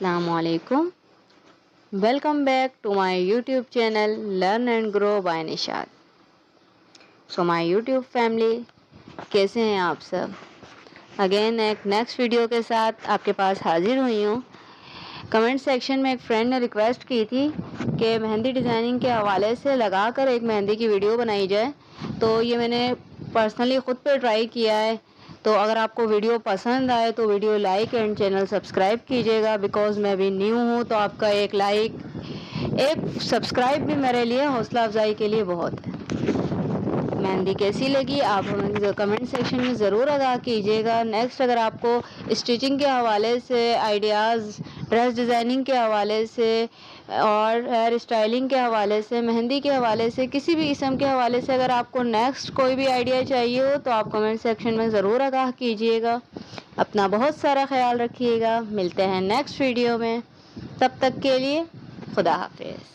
Assalamu alaikum. Welcome back to my YouTube channel Learn and Grow by Nishad. So my YouTube family, कैसे हैं आप सब? Again एक next video के साथ आपके पास हाजिर हुई हूँ। कमेंट सेक्शन में एक फ्रेंड ने रिक्वेस्ट की थी कि मेहंदी डिज़ाइनिंग के हवाले से लगाकर एक मेहंदी की वीडियो बनाई जाए, तो ये मैंने पर्सनली ख़ुद पे ट्राई किया है। तो अगर आपको वीडियो पसंद आए तो video like and channel subscribe कीजिएगा, बिकॉज़ मैं भी न्यू हूँ, तो आपका एक लाइक एक सब्सक्राइब भी मेरे लिए हौसला अफजाई के लिए बहुत है। मेहंदी कैसी लगी आप हमें कमेंट सेक्शन में ज़रूर आगाह कीजिएगा। नेक्स्ट अगर आपको स्टिचिंग के हवाले से आइडियाज़, ड्रेस डिज़ाइनिंग के हवाले से और हेयर स्टाइलिंग के हवाले से, मेहंदी के हवाले से, किसी भी किस्म के हवाले से अगर आपको नेक्स्ट कोई भी आइडिया चाहिए हो तो आप कमेंट सेक्शन में ज़रूर आगाह कीजिएगा। अपना बहुत सारा ख्याल रखिएगा। मिलते हैं नेक्स्ट वीडियो में, तब तक के लिए खुदा हाफिज़।